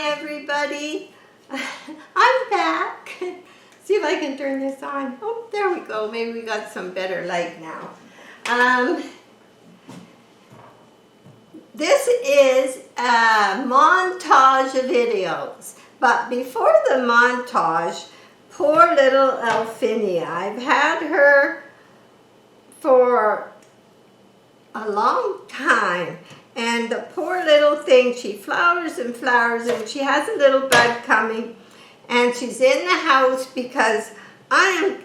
Hi everybody, I'm back. See if I can turn this on. Oh, there we go. Maybe we got some better light now. This is a montage of videos, but before the montage, poor little Alphinia, I've had her for a long time. And the poor little thing, she flowers and flowers, and she has a little bud coming, and she's in the house because I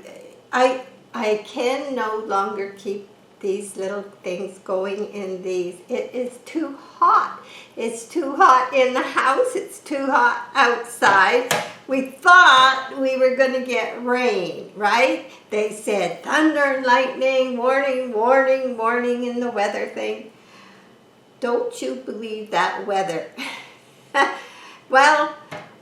can no longer keep these little things going in these. It is too hot. It's too hot in the house. It's too hot outside. We thought we were going to get rain, right? They said thunder and lightning, warning, warning, warning in the weather thing. Don't you believe that weather? Well,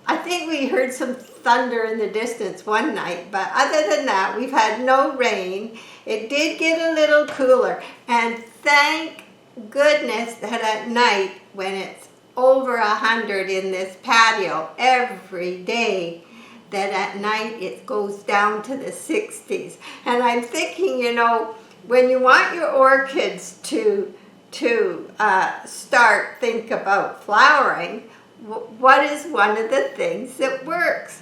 I think we heard some thunder in the distance one night, but other than that, we've had no rain. It did get a little cooler, and thank goodness that at night, when it's over 100 in this patio every day, that at night it goes down to the 60s. And I'm thinking, you know, when you want your orchids to think about flowering, what is one of the things that works?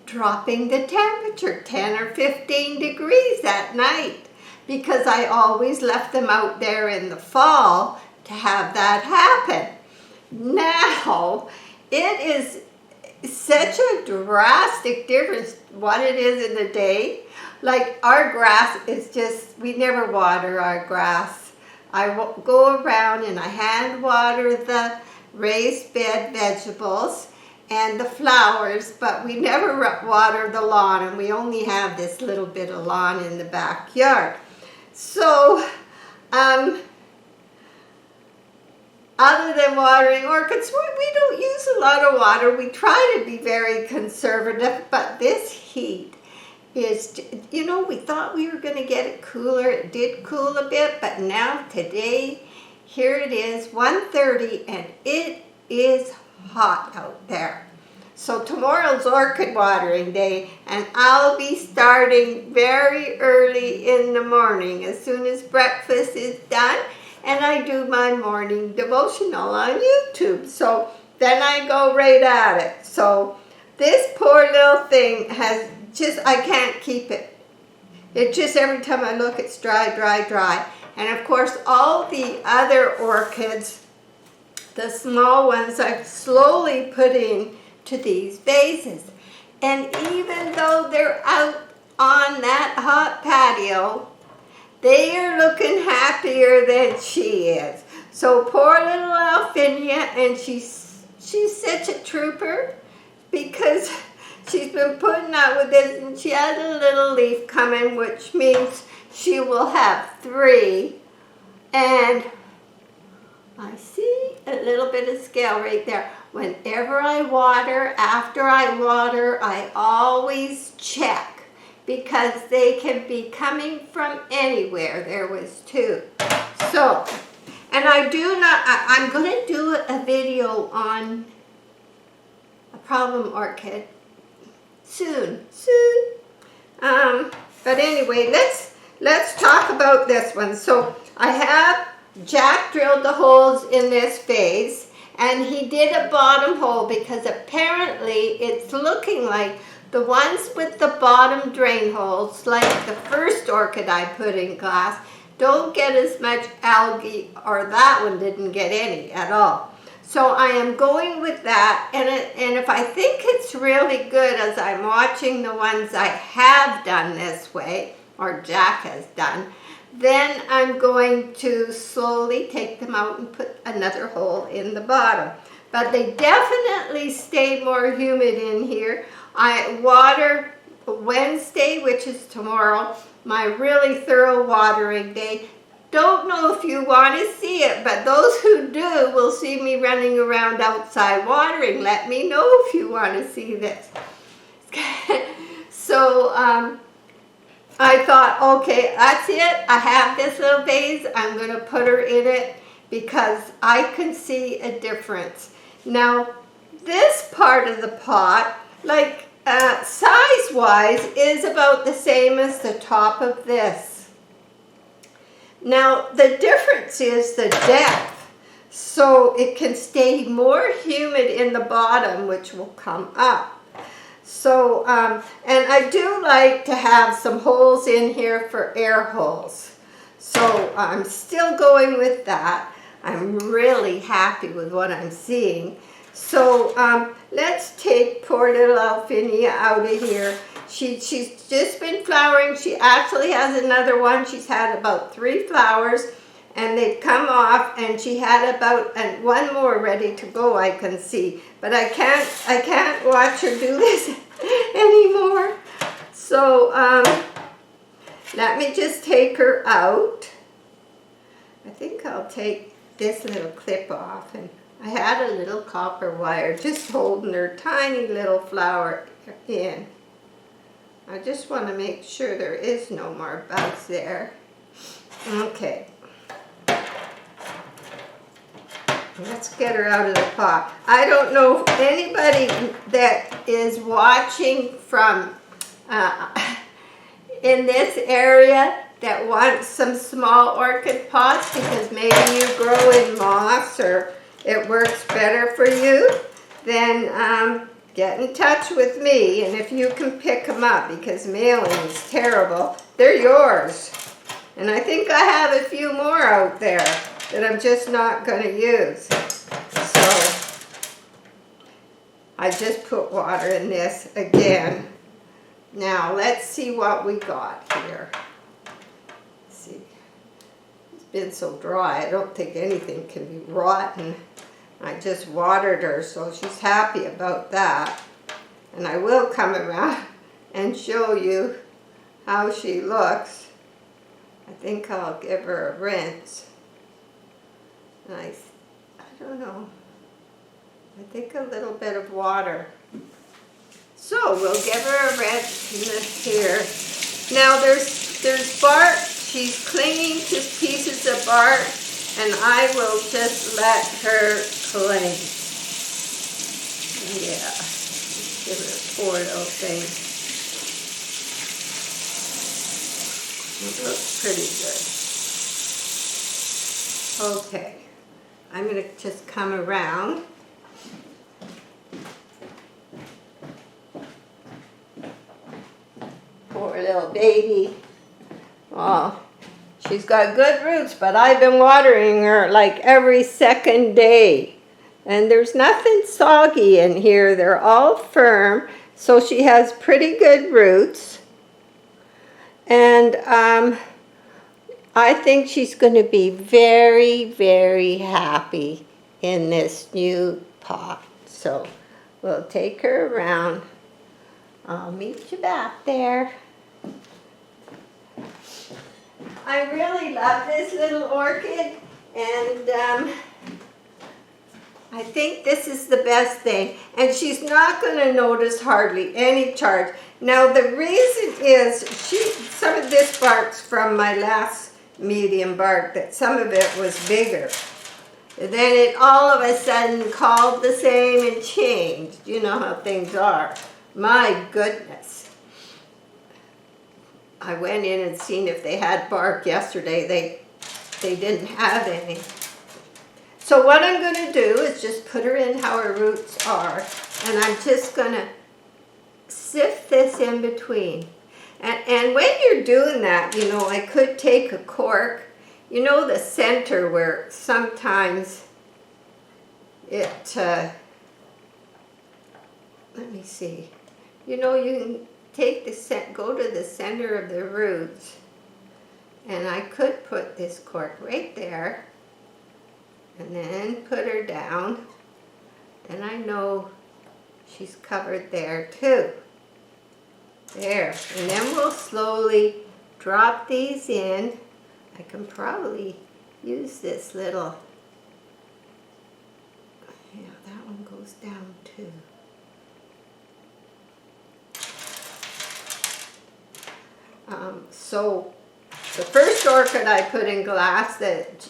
Dropping the temperature 10 or 15 degrees at night, because I always left them out there in the fall to have that happen. Now, it is such a drastic difference what it is in the day. Like our grass is just, we never water our grass. I go around and I hand water the raised bed vegetables and the flowers, but we never water the lawn, and we only have this little bit of lawn in the backyard. So, other than watering orchids, we don't use a lot of water. We try to be very conservative, but this heat is, you know, we thought we were going to get it cooler. It did cool a bit, but now today, here it is, 1:30, and it is hot out there. So tomorrow's orchid watering day, and I'll be starting very early in the morning as soon as breakfast is done, and I do my morning devotional on YouTube. So then I go right at it. So this poor little thing has just, I can't keep it. It just, every time I look, it's dry, dry, dry. And of course, all the other orchids, the small ones, I've slowly put in to these vases. And even though they're out on that hot patio, they are looking happier than she is. So poor little Alphinia, and she's such a trooper, because she's been putting up with this, and she has a little leaf coming, which means she will have 3. And I see a little bit of scale right there. Whenever I water, after I water, I always check, because they can be coming from anywhere. There was 2. So, and I'm going to do a video on a problem orchid soon. But anyway, let's talk about this one. So I have Jack drilled the holes in this vase, and he did a bottom hole because apparently it's looking like the ones with the bottom drain holes, like the first orchid I put in glass, don't get as much algae, or that one didn't get any at all. So I am going with that, and if I think it's really good as I'm watching the ones I have done this way, or Jack has done, then I'm going to slowly take them out and put another hole in the bottom. But they definitely stay more humid in here. I water Wednesday, which is tomorrow, my really thorough watering day. Don't know if you want to see it, but those who do will see me running around outside watering. Let me know if you want to see this. So I thought, okay, that's it. I have this little vase. I'm going to put her in it because I can see a difference. Now, this part of the pot, like size-wise, is about the same as the top of this. Now, the difference is the depth. So it can stay more humid in the bottom, which will come up. So, and I do like to have some holes in here for air holes. So I'm still going with that. I'm really happy with what I'm seeing. So let's take poor little Alphinia out of here. She's just been flowering. She actually has another one. She's had about 3 flowers. And they've come off, and she had about one more ready to go, I can see. But I can't watch her do this anymore. So let me just take her out. I think I'll take this little clip off. And I had a little copper wire just holding her tiny little flower in. I just want to make sure there is no more bugs there. Okay. Let's get her out of the pot. I don't know if anybody that is watching from in this area that wants some small orchid pots, because maybe you grow in moss or it works better for you, then get in touch with me, and if you can pick them up, because mailing is terrible, they're yours. And I think I have a few more out there that I'm just not going to use. So I just put water in this again. Now let's see what we got here. Let's see. It's been so dry, I don't think anything can be rotten. I just watered her, so she's happy about that. And I will come around and show you how she looks. I think I'll give her a rinse. I don't know. I think a little bit of water. So we'll give her a rinse in this here. Now there's bark. She's clinging to pieces of bark, and I will just let her cling. Yeah, just give her a poor little thing. It looks pretty good. Okay. I'm going to just come around. Poor little baby. Oh, she's got good roots, but I've been watering her like every second day. And there's nothing soggy in here. They're all firm. So she has pretty good roots. And I think she's going to be very, very happy in this new pot. So we'll take her around. I'll meet you back there. I really love this little orchid, and I think this is the best thing. And she's not going to notice hardly any charge. Now the reason is some of this bark's from my last medium bark, that some of it was bigger. And then it all of a sudden called the same and changed. You know how things are. My goodness. I went in and seen if they had bark yesterday. They didn't have any. So what I'm going to do is just put her in how her roots are. And I'm just going to sift this in between. And when you're doing that, you know, I could take a cork, you know, the center where sometimes it, let me see, you know, you can take go to the center of the roots, and I could put this cork right there, and then put her down, then I know she's covered there too. There, and then we'll slowly drop these in. I can probably use this little, yeah, that one goes down too. So the first orchid I put in glass that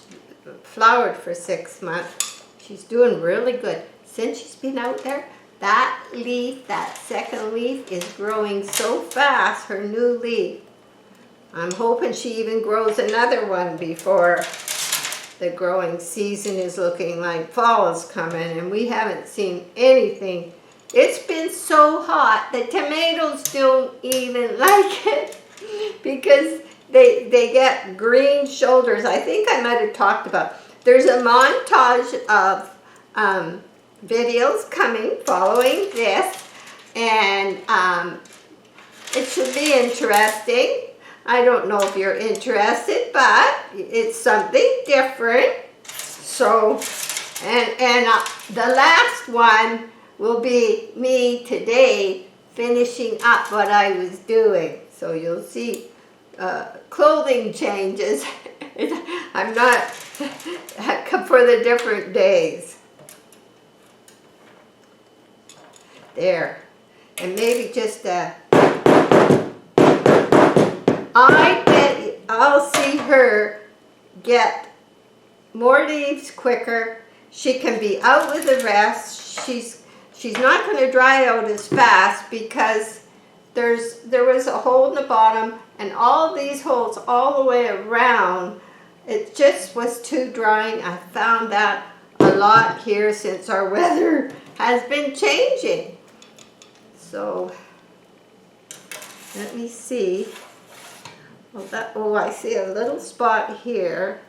flowered for 6 months, she's doing really good. since she's been out there, that leaf, that second leaf is growing so fast, her new leaf. I'm hoping she even grows another one before the growing season is looking like fall is coming, and we haven't seen anything. It's been so hot, the tomatoes don't even like it because they get green shoulders. I think I might have talked about. There's a montage of videos coming following this, and it should be interesting. I don't know if you're interested, but it's something different. So, and the last one will be me today finishing up what I was doing. So you'll see clothing changes. I'm not for the different days. There. And maybe just I'll see her get more leaves quicker. She can be out with the rest. She's not going to dry out as fast because there was a hole in the bottom, and all these holes all the way around, it just was too drying. I found that a lot here since our weather has been changing. So let me see. Oh, I see a little spot here.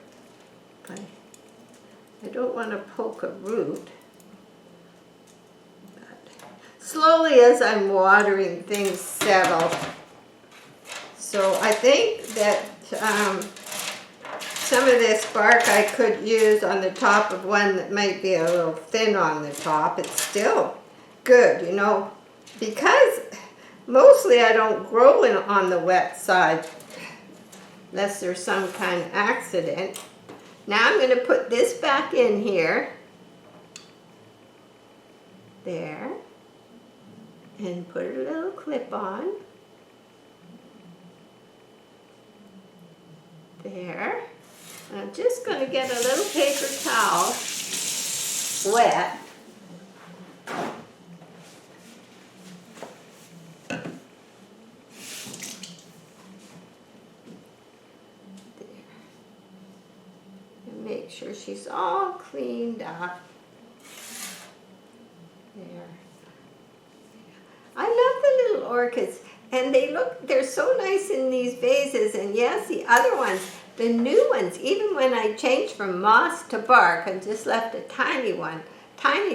I don't want to poke a root. But slowly as I'm watering, things settle. So I think that some of this bark I could use on the top of one that might be a little thin on the top. It's still good, you know, because mostly I don't grow on the wet side unless there's some kind of accident. Now I'm going to put this back in here. There. And put a little clip on. There. And I'm just going to get a little paper towel wet. Make sure she's all cleaned up. There. I love the little orchids, and they're so nice in these vases. And yes, the other ones, the new ones, even when I changed from moss to bark and just left a tiny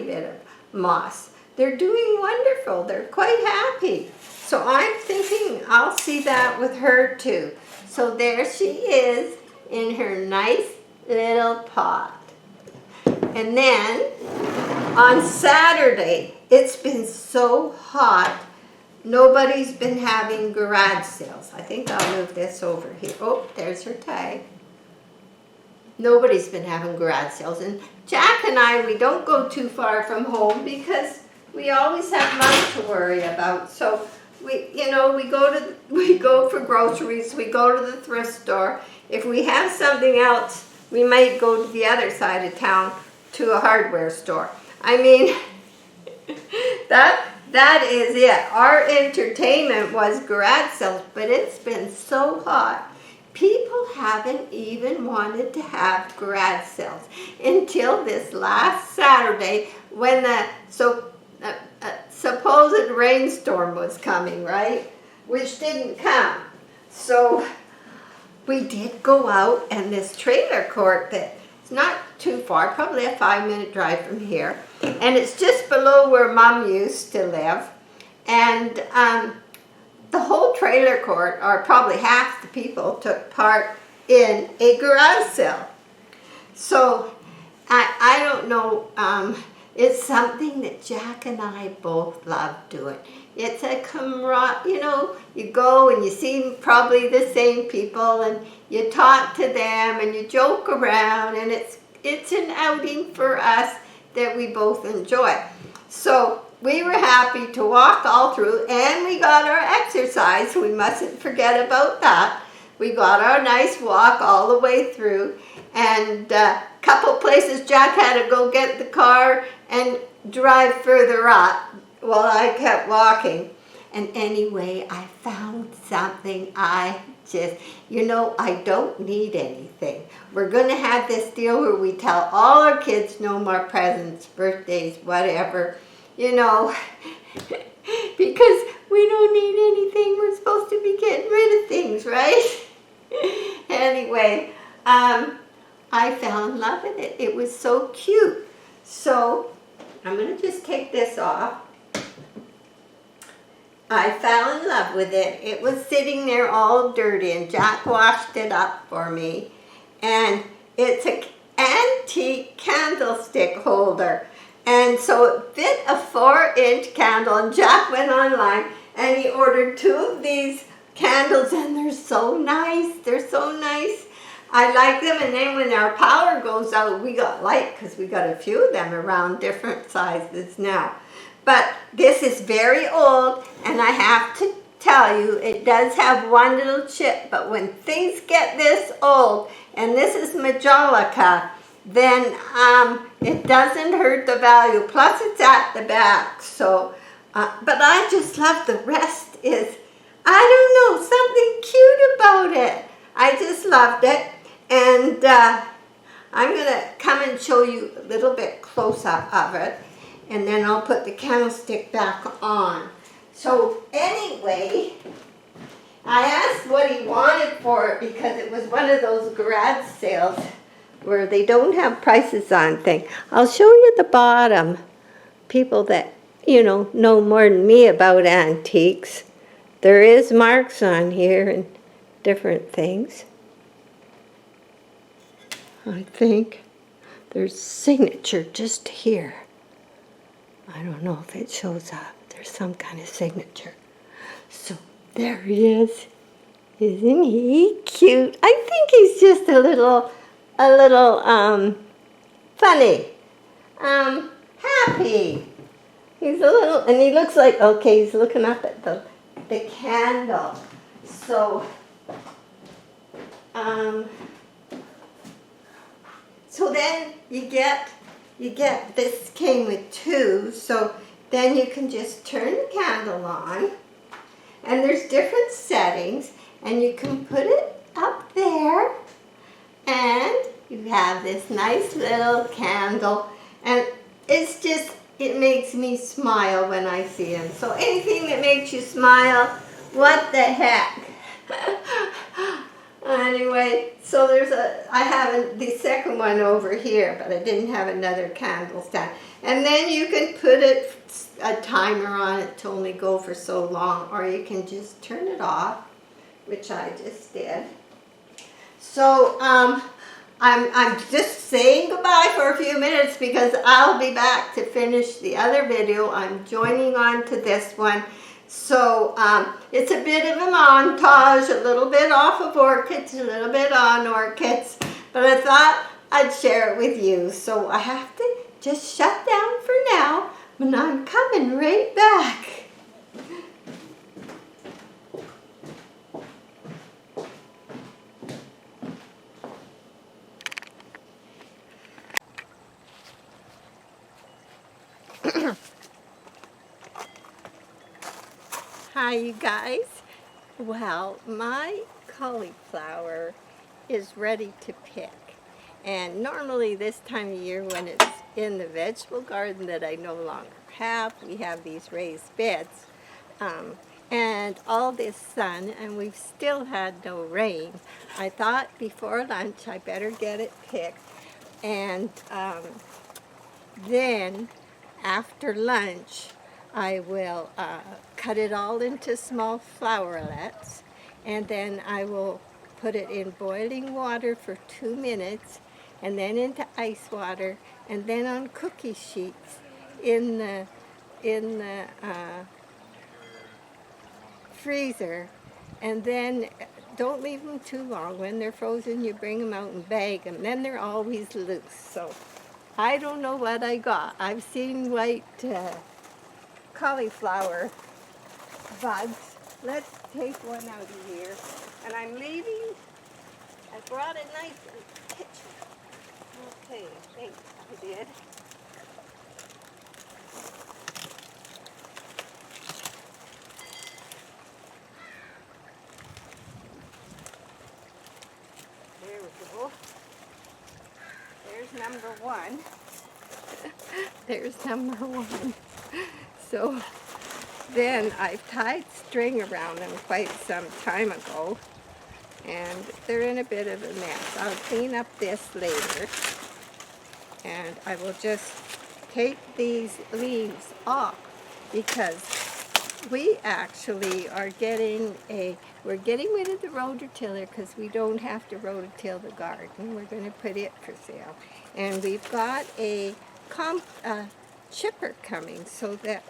bit of moss, they're doing wonderful. They're quite happy. So I'm thinking I'll see that with her too. So there she is in her nice little pot. And then on Saturday, it's been so hot, nobody's been having garage sales. I think I'll move this over here. Oh, there's her tag. Nobody's been having garage sales. And Jack and I, we don't go too far from home because we always have money to worry about. So we go for groceries, we go to the thrift store. If we have something else, we might go to the other side of town to a hardware store. I mean, that is it. Our entertainment was garage sales, but it's been so hot. People haven't even wanted to have garage sales until this last Saturday when the supposed rainstorm was coming, right? Which didn't come. So we did go out, and this trailer court that's not too far, probably a 5-minute drive from here, and it's just below where Mom used to live, and the whole trailer court, or probably half the people, took part in a garage sale. So I don't know, it's something that Jack and I both love doing. It's a camaraderie, you know, you go and you see probably the same people and you talk to them and you joke around, and it's an outing for us that we both enjoy. So we were happy to walk all through, and we got our exercise. We mustn't forget about that. We got our nice walk all the way through, and a couple places Jack had to go get the car, and drive further up while I kept walking. And anyway, I found something. I just, I don't need anything. We're going to have this deal where we tell all our kids no more presents, birthdays, whatever, because we don't need anything. We're supposed to be getting rid of things, right? Anyway, I fell in love with it. It was so cute. So I'm going to just take this off. I fell in love with it. It was sitting there all dirty, and Jack washed it up for me. And it's an antique candlestick holder. And so it fit a 4-inch candle, and Jack went online and he ordered 2 of these candles, and they're so nice. They're so nice. I like them, and then when our power goes out, we got light because we got a few of them around different sizes now. But this is very old, and I have to tell you, it does have one little chip, but when things get this old, and this is Majolica, then it doesn't hurt the value. Plus, it's at the back. So, but I just love the rest is, I don't know, something cute about it. I just loved it, and I'm going to come and show you a little bit close-up of it. And then I'll put the candlestick back on. So anyway, I asked what he wanted for it because it was one of those garage sales where they don't have prices on things. I'll show you the bottom. People that, know more than me about antiques. There is marks on here and different things. I think there's signature just here. I don't know if it shows up. There's some kind of signature. So there he is. Isn't he cute? I think he's just a little funny, happy. He's a little, and he looks like, okay, he's looking up at the candle. So, so then you get this came with 2, so then you can just turn the candle on, and there's different settings, and you can put it up there, and you have this nice little candle, and it's just, it makes me smile when I see him. So anything that makes you smile, what the heck? Anyway, so I have the second one over here, but I didn't have another candle stand. And then you can put a timer on it to only go for so long, or you can just turn it off, which I just did. So I'm just saying goodbye for a few minutes because I'll be back to finish the other video. I'm joining on to this one. So it's a bit of a montage, a little bit off of orchids, a little bit on orchids, but I thought I'd share it with you. So I have to just shut down for now, and I'm coming right back. Hi, you guys. Well, my cauliflower is ready to pick. And normally this time of year when it's in the vegetable garden that I no longer have, we have these raised beds. And all this sun, and we've still had no rain. I thought before lunch I better get it picked. And then after lunch, I will cut it all into small flowerlets, and then I will put it in boiling water for 2 minutes, and then into ice water, and then on cookie sheets in the freezer, and then don't leave them too long. When they're frozen, you bring them out and bag them. Then they're always loose. So I don't know what I got. I've seen white cauliflower bugs. Let's take one out of here. And I'm leaving. I brought a knife in the kitchen. Okay, I think I did. There we go. There's number one. There's number one. So then I've tied string around them quite some time ago, and they're in a bit of a mess. I'll clean up this later, and I will just take these leaves off because we actually are we're getting rid of the rototiller because we don't have to rototill the garden. We're going to put it for sale. And we've got a chipper coming so that,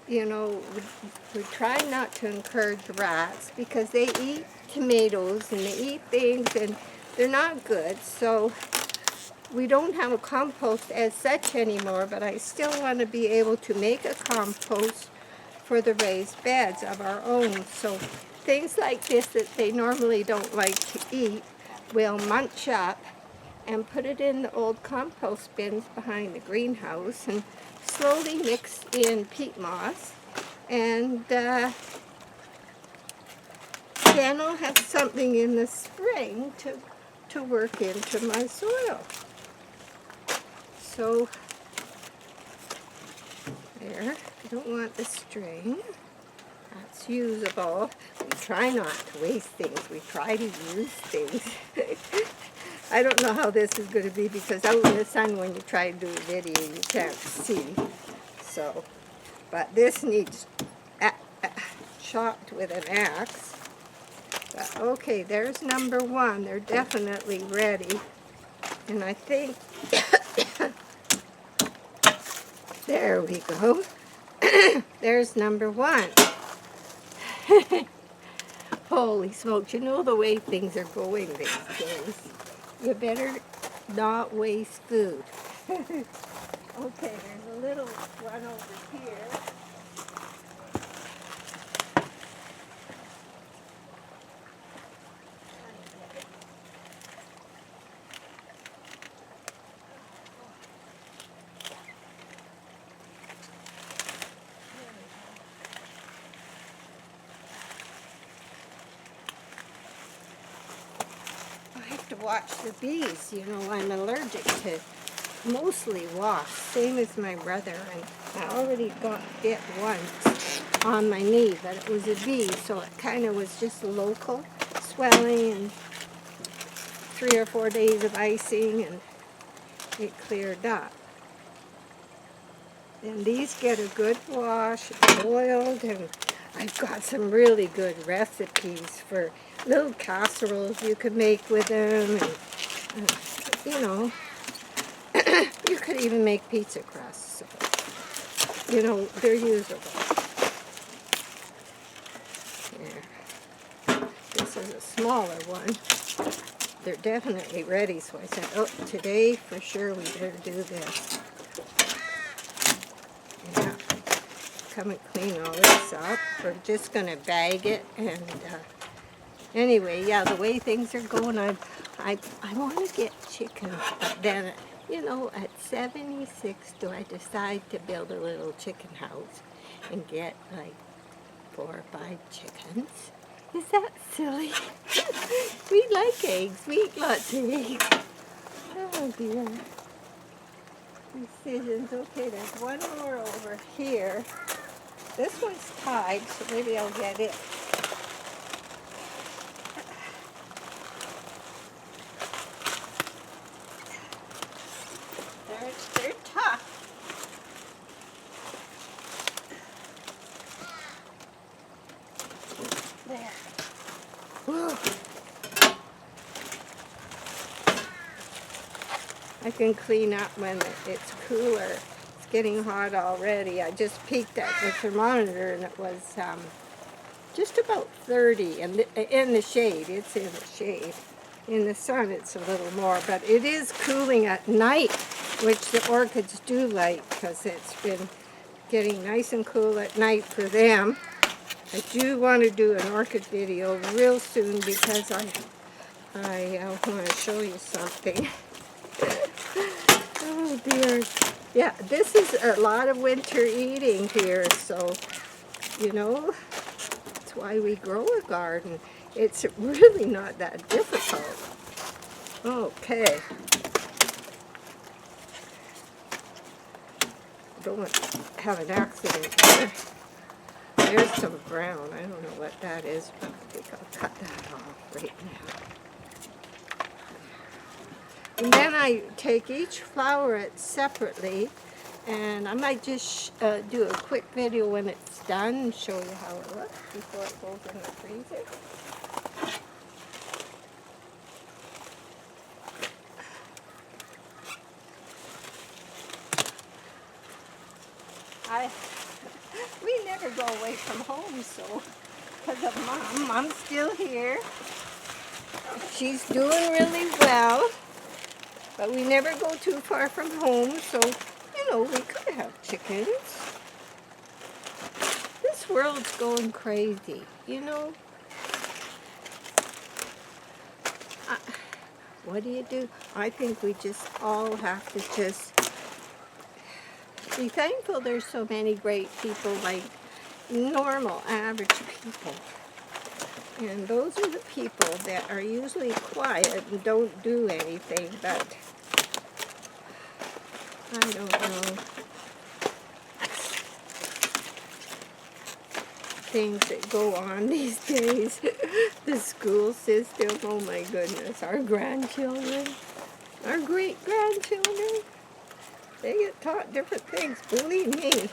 you know, we try not to encourage rats because they eat tomatoes and they eat things and they're not good. So we don't have a compost as such anymore, but I still want to be able to make a compost for the raised beds of our own. So things like this that they normally don't like to eat, we'll munch up and put it in the old compost bins behind the greenhouse and slowly mix in peat moss. And then I'll have something in the spring to work into my soil. So there, I don't want the string. That's usable. We try not to waste things. We try to use things. I don't know how this is going to be because out in the sun when you try to do a video you can't see. So, but this needs chopped with an axe. But okay, there's number one. They're definitely ready. And I think there we go. There's number one. Holy smokes, you know the way things are going these days. You better not waste food. Okay, there's a little one over here. To watch the bees, you know, I'm allergic to mostly wasps, same as my brother, and I already got bit once on my knee, but it was a bee, so it kind of was just local swelling and 3 or 4 days of icing and it cleared up. And these get a good wash, boiled, and I've got some really good recipes for little casseroles you could make with them, and you know, you could even make pizza crusts. So, you know, they're usable. Here. This is a smaller one. They're definitely ready, so I said, oh, today for sure we better do this. Yeah. Come and clean all this up. We're just going to bag it and anyway, yeah, the way things are going, I want to get chickens, but then, you know, at 76, do I decide to build a little chicken house and get like 4 or 5 chickens? Is that silly? We like eggs. We eat lots of eggs. Oh dear. Decisions. Okay, there's one more over here. This one's tied, so maybe I'll get it. They're tough. There. Whew. I can clean up when it's cooler. It's getting hot already. I just peeked at the thermometer and it was just about 30 and in the shade. It's in the shade. In the sun it's a little more, but it is cooling at night, which the orchids do like because it's been getting nice and cool at night for them. I do want to do an orchid video real soon because I want to show you something. Oh Oh dear. Yeah, this is a lot of winter eating here, so, you know, that's why we grow a garden. It's really not that difficult. Okay. Don't want to have an accident here. There's some brown. I don't know what that is, but I think I'll cut that off right now. And then I take each flower separately, and I might just do a quick video when it's done and show you how it looks before it goes in the freezer. We never go away from home, so because of Mom. Mom's still here. She's doing really well, but we never go too far from home, so, you know, we could have chickens. This world's going crazy, you know. What do? I think we just all have to just be thankful there's so many great people, like normal, average people. And those are the people that are usually quiet and don't do anything, but I don't know. Things that go on these days. The school system, oh my goodness. Our grandchildren, our great-grandchildren, they get taught different things, believe me.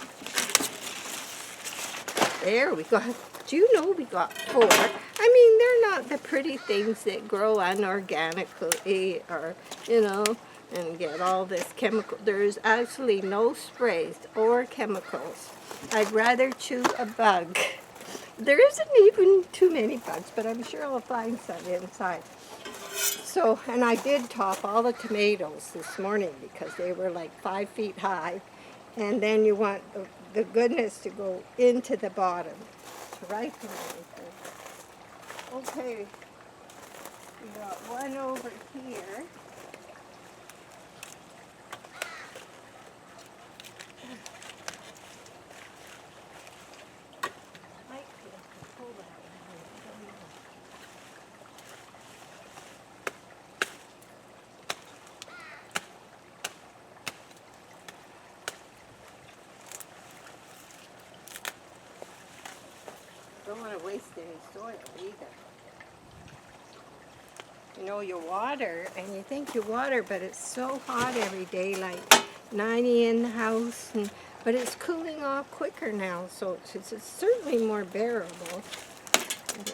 There we go. Do you know we got 4? I mean, they're not the pretty things that grow unorganically or, you know, and get all this chemical. There's actually no sprays or chemicals. I'd rather chew a bug. There isn't even too many bugs, but I'm sure I'll find some inside. So, and I did top all the tomatoes this morning because they were like 5 feet high. And then you want the goodness to go into the bottom to ripen everything. Okay, we got one over here. Don't want to waste any soil either. You know, you water, and you think you water, but it's so hot every day, like 90 in the house, but it's cooling off quicker now, so it's certainly more bearable. But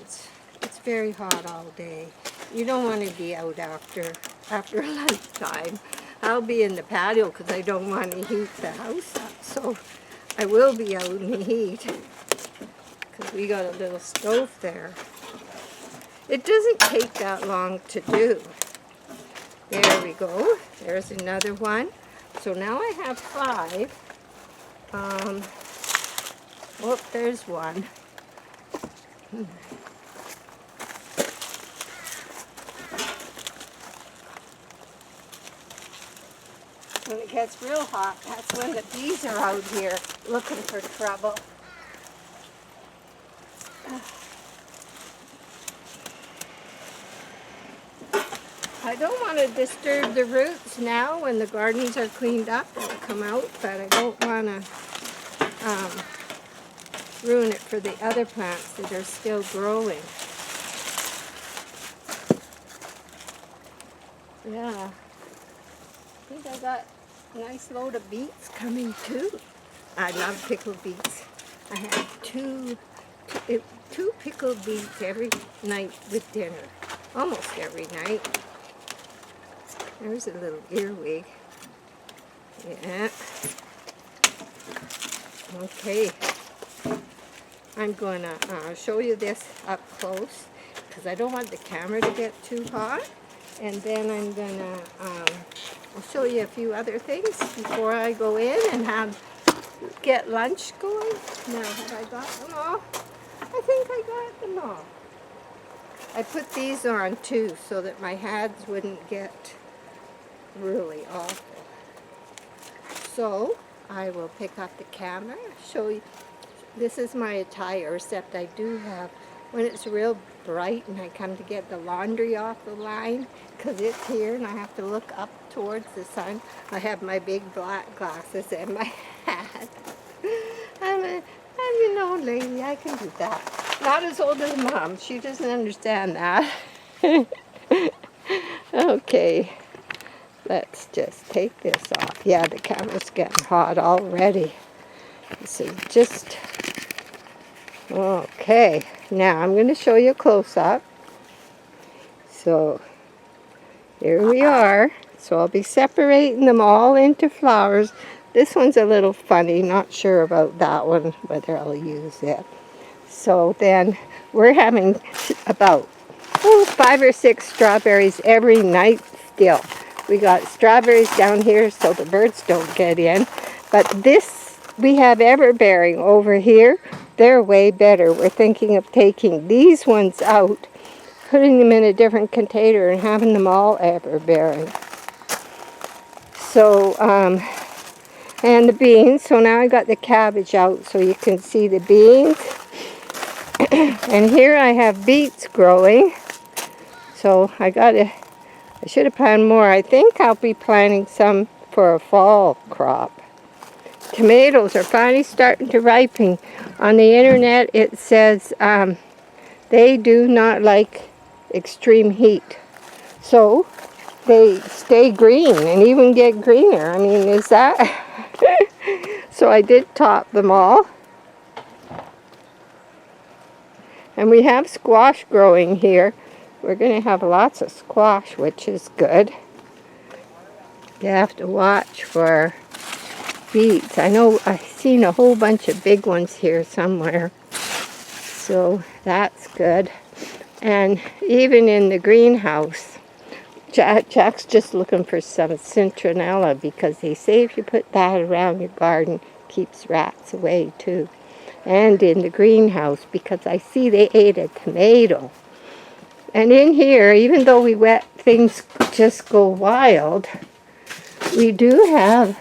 it's very hot all day. You don't want to be out after lunchtime. I'll be in the patio because I don't want to heat the house up, so I will be out in the heat. Because we got a little stove there. It doesn't take that long to do. There we go. There's another one. So now I have 5. Oh, there's one. When it gets real hot, that's when the bees are out here looking for trouble. I don't want to disturb the roots now when the gardens are cleaned up. They'll come out, but I don't want to ruin it for the other plants that are still growing. Yeah. I think I got a nice load of beets coming too. I love pickled beets. I have two pickled beets every night with dinner. Almost every night. There's a little earwig. Yeah. Okay. I'm going to show you this up close because I don't want the camera to get too hot. And then I'm going to I'll show you a few other things before I go in and get lunch going. Now, have I got them all? I think I got them all. I put these on too so that my hands wouldn't get really awful. So I will pick up the camera, show you. This is my attire, except I do have, when it's real bright and I come to get the laundry off the line, because it's here and I have to look up towards the sun, I have my big black glasses and my hat. I'm an old lady, I can do that. Not as old as Mom, she doesn't understand that. Okay, let's just take this off. Yeah, the camera's getting hot already. This is just, okay. Now I'm going to show you a close-up. So here we are. So I'll be separating them all into flowers. This one's a little funny, not sure about that one, whether I'll use it. So then we're having about 5 or 6 strawberries every night still. We got strawberries down here so the birds don't get in. But this, we have everbearing over here. They're way better. We're thinking of taking these ones out, putting them in a different container and having them all everbearing. So, and the beans. So now I got the cabbage out so you can see the beans. And here I have beets growing. So I should have planted more. I think I'll be planting some for a fall crop. Tomatoes are finally starting to ripen. On the internet it says they do not like extreme heat. So they stay green and even get greener. I mean, is that? So I did top them all. And we have squash growing here. We're going to have lots of squash, which is good. You have to watch for beets. I know I've seen a whole bunch of big ones here somewhere. So that's good. And even in the greenhouse, Jack's just looking for some citronella because they say if you put that around your garden, it keeps rats away too. And in the greenhouse, because I see they ate a tomato. And in here, even though we let things just go wild, we do have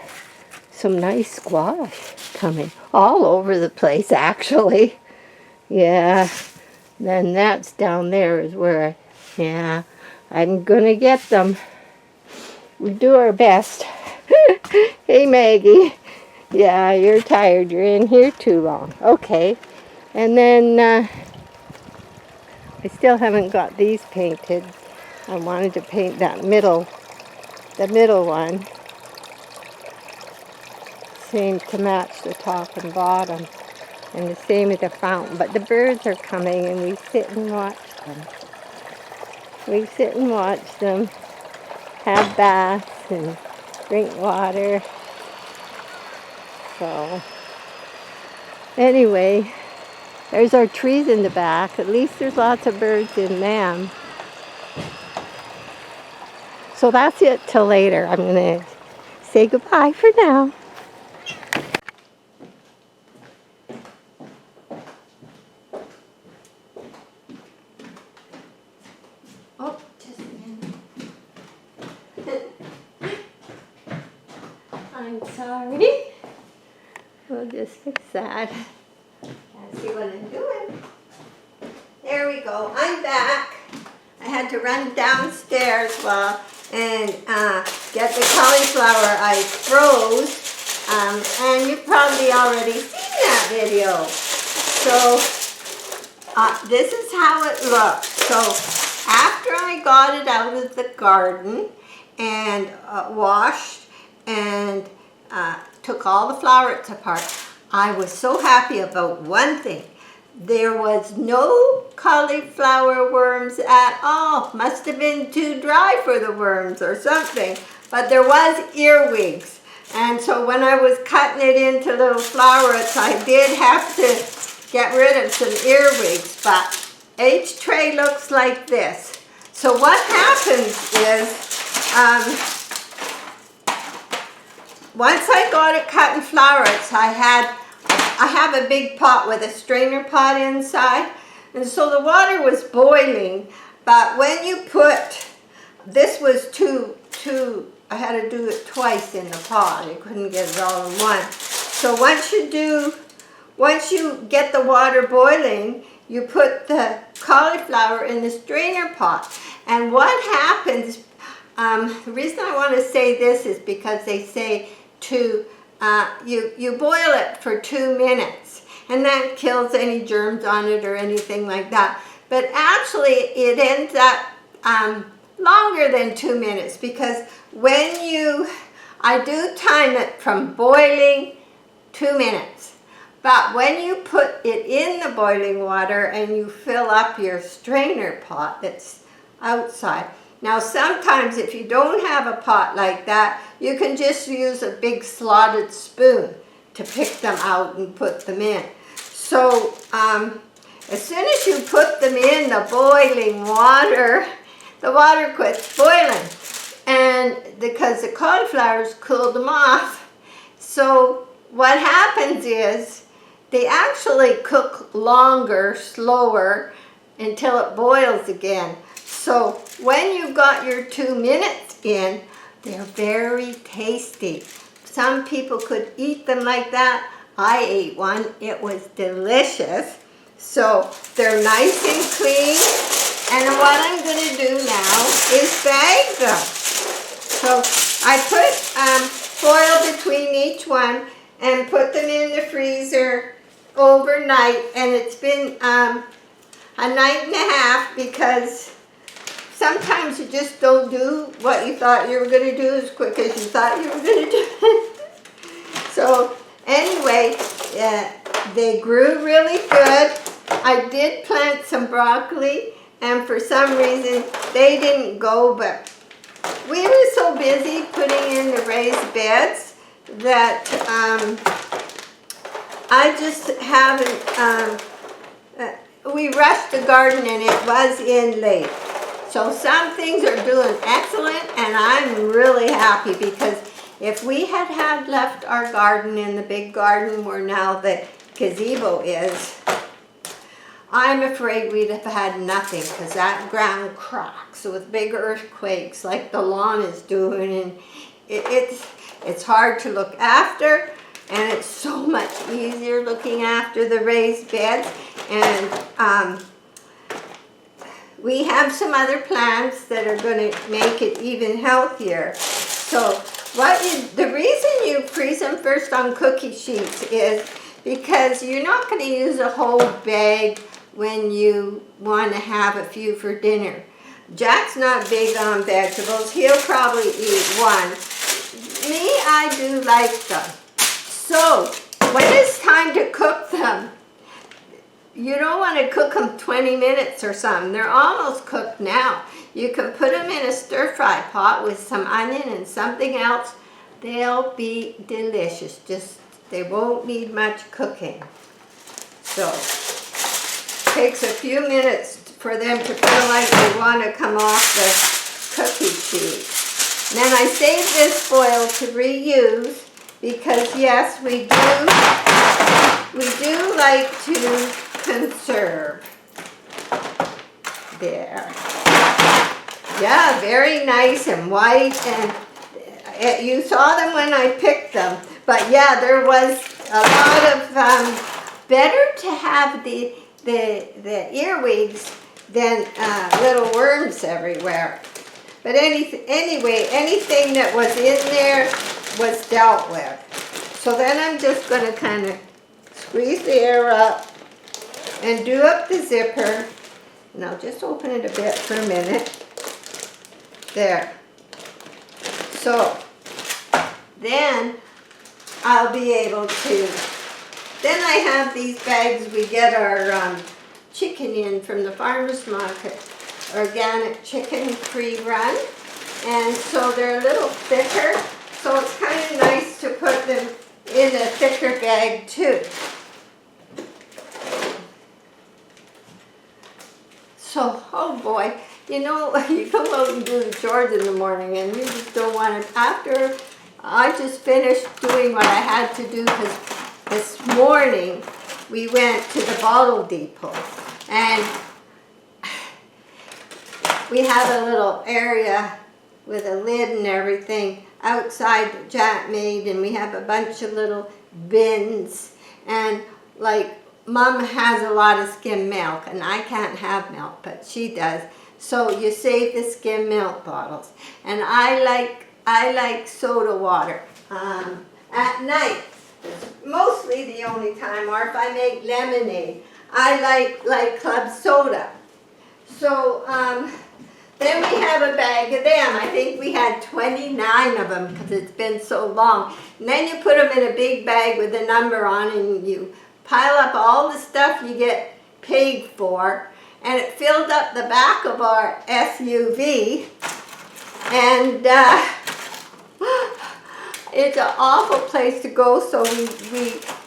some nice squash coming all over the place, actually. Yeah, then that's down there is where, yeah, I'm going to get them. We do our best. Hey, Maggie. Yeah, you're tired. You're in here too long. Okay. And then I still haven't got these painted. I wanted to paint that middle, the middle one. Same to match the top and bottom. And the same with the fountain. But the birds are coming and we sit and watch them. We sit and watch them have baths and drink water. So, anyway, there's our trees in the back. At least there's lots of birds in them. So that's it till later. I'm going to say goodbye for now. Oh, just a minute. I'm sorry. We'll just fix that. Can't see what I'm doing. There we go. I'm back. I had to run downstairs and get the cauliflower I froze. And you've probably already seen that video. So this is how it looks. So after I got it out of the garden and washed and took all the flowers apart, I was so happy about one thing. There was no cauliflower worms at all. Must have been too dry for the worms or something. But there was earwigs. And so when I was cutting it into little flowers, I did have to get rid of some earwigs. But each tray looks like this. So what happens is, once I got it cut in flowers, I have a big pot with a strainer pot inside, and so the water was boiling. But when you put, this was too I had to do it twice in the pot. I couldn't get it all in one. So once you get the water boiling, you put the cauliflower in the strainer pot. And what happens, the reason I want to say this is because they say to, you boil it for 2 minutes, and that kills any germs on it or anything like that. But actually it ends up longer than 2 minutes, because I do time it from boiling 2 minutes. But when you put it in the boiling water and you fill up your strainer pot that's outside. Now sometimes if you don't have a pot like that, you can just use a big slotted spoon to pick them out and put them in. So as soon as you put them in the boiling water, the water quits boiling. And because the cauliflowers cooled them off. So what happens is, they actually cook longer, slower, until it boils again. So when you've got your 2 minutes in, they're very tasty. Some people could eat them like that. I ate one. It was delicious. So they're nice and clean. And what I'm going to do now is bag them. So I put foil between each one and put them in the freezer overnight, and it's been a night and a half, because sometimes you just don't do what you thought you were going to do as quick as you thought you were going to do it. So anyway, they grew really good. I did plant some broccoli, and for some reason they didn't go, but we were so busy putting in the raised beds that I just haven't, we rushed the garden and it was in late. So some things are doing excellent, and I'm really happy, because if we had left our garden in the big garden where now the gazebo is, I'm afraid we'd have had nothing, because that ground cracks with big earthquakes like the lawn is doing, and it's hard to look after. And it's so much easier looking after the raised beds. And we have some other plants that are going to make it even healthier. So the reason you freeze them first on cookie sheets is because you're not going to use a whole bag when you want to have a few for dinner. Jack's not big on vegetables. He'll probably eat one. Me, I do like them. So, when it's time to cook them, you don't want to cook them 20 minutes or something. They're almost cooked now. You can put them in a stir-fry pot with some onion and something else. They'll be delicious. They won't need much cooking. So, it takes a few minutes for them to feel like they want to come off the cookie sheet. And then I save this foil to reuse, because yes, we do like to conserve. There. Yeah, very nice and white, and you saw them when I picked them. But yeah, there was a lot of, better to have the earwigs than little worms everywhere. But anyway, anything that was in there was dealt with. So then I'm just going to kind of squeeze the air up and do up the zipper. And I'll just open it a bit for a minute. There. So then I'll be able to, then I have these bags. We get our chicken in from the farmer's market. Organic chicken pre-run, and so they're a little thicker, so it's kind of nice to put them in a thicker bag too. So, oh boy, you know, you come out and do the chores in the morning and you just don't want to. After I just finished doing what I had to do, because this morning we went to the bottle depot, and we have a little area with a lid and everything outside that Jack made, and we have a bunch of little bins. And like Mom has a lot of skim milk, and I can't have milk, but she does. So you save the skim milk bottles. And I like soda water at night. It's mostly the only time, or if I make lemonade, I like club soda. So then we have a bag of them. I think we had 29 of them because it's been so long. And then you put them in a big bag with a number on, and you pile up all the stuff you get paid for. And it filled up the back of our SUV. And it's an awful place to go, so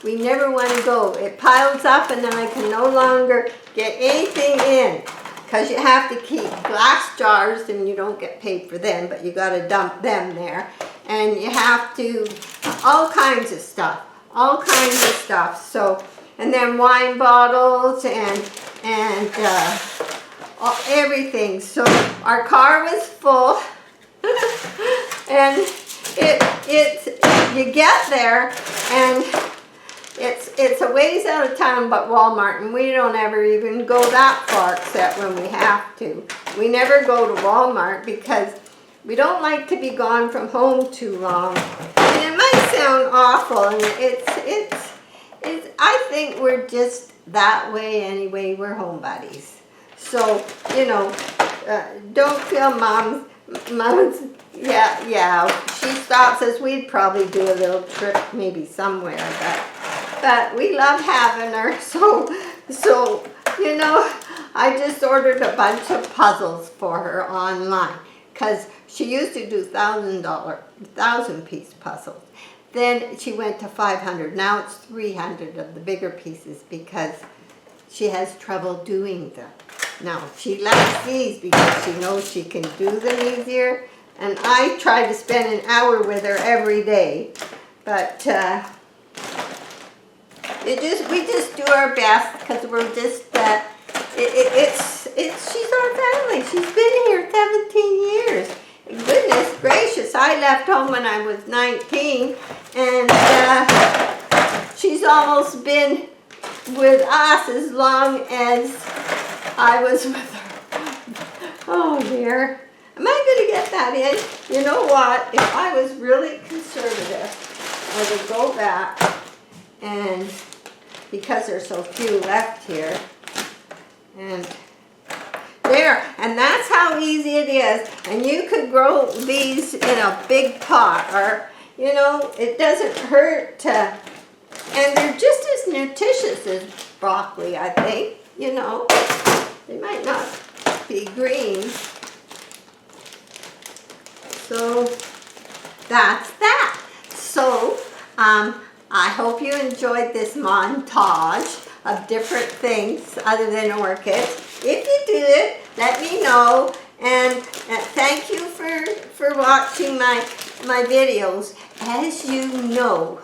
we never want to go. It piles up, and then I can no longer get anything in, because you have to keep glass jars, and you don't get paid for them, but you got to dump them there. And you have to, all kinds of stuff. So, and then wine bottles and everything. So our car was full, and you get there, and it's a ways out of town, but Walmart, and we don't ever even go that far except when we have to. We never go to Walmart because we don't like to be gone from home too long. And it might sound awful, and it's I think we're just that way anyway. We're homebodies. So, you know, don't feel Mom's, yeah, she stops us. We'd probably do a little trip maybe somewhere, but we love having her. So, you know, I just ordered a bunch of puzzles for her online, because she used to do $1,000-piece puzzles. Then she went to 500. Now it's 300 of the bigger pieces because she has trouble doing them. Now, she likes these because she knows she can do them easier. And I try to spend an hour with her every day. But we just do our best, because we're just, she's our family. She's been here 17 years. Goodness gracious, I left home when I was 19, and she's almost been with us as long as I was with her. Oh dear. Am I going to get that in? You know what? If I was really conservative, I would go back, and because there's so few left here, and there, and that's how easy it is. And you could grow these in a big pot, or, you know, it doesn't hurt to, and they're just as nutritious as broccoli, I think. You know, they might not be green. So that's that. So I hope you enjoyed this montage of different things other than orchids. If you did, let me know, and thank you for watching my videos. As you know,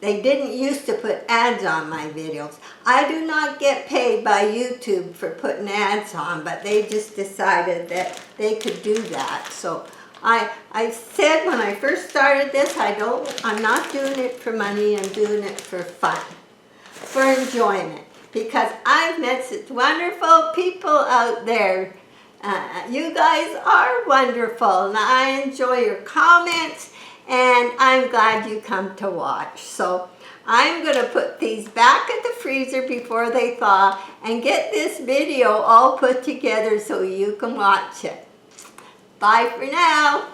they didn't used to put ads on my videos. I do not get paid by YouTube for putting ads on, but they just decided that they could do that. So I said when I first started this, I'm not doing it for money, I'm doing it for fun, for enjoyment, because I've met such wonderful people out there. You guys are wonderful, and I enjoy your comments, and I'm glad you come to watch. So I'm going to put these back at the freezer before they thaw and get this video all put together so you can watch it. Bye for now.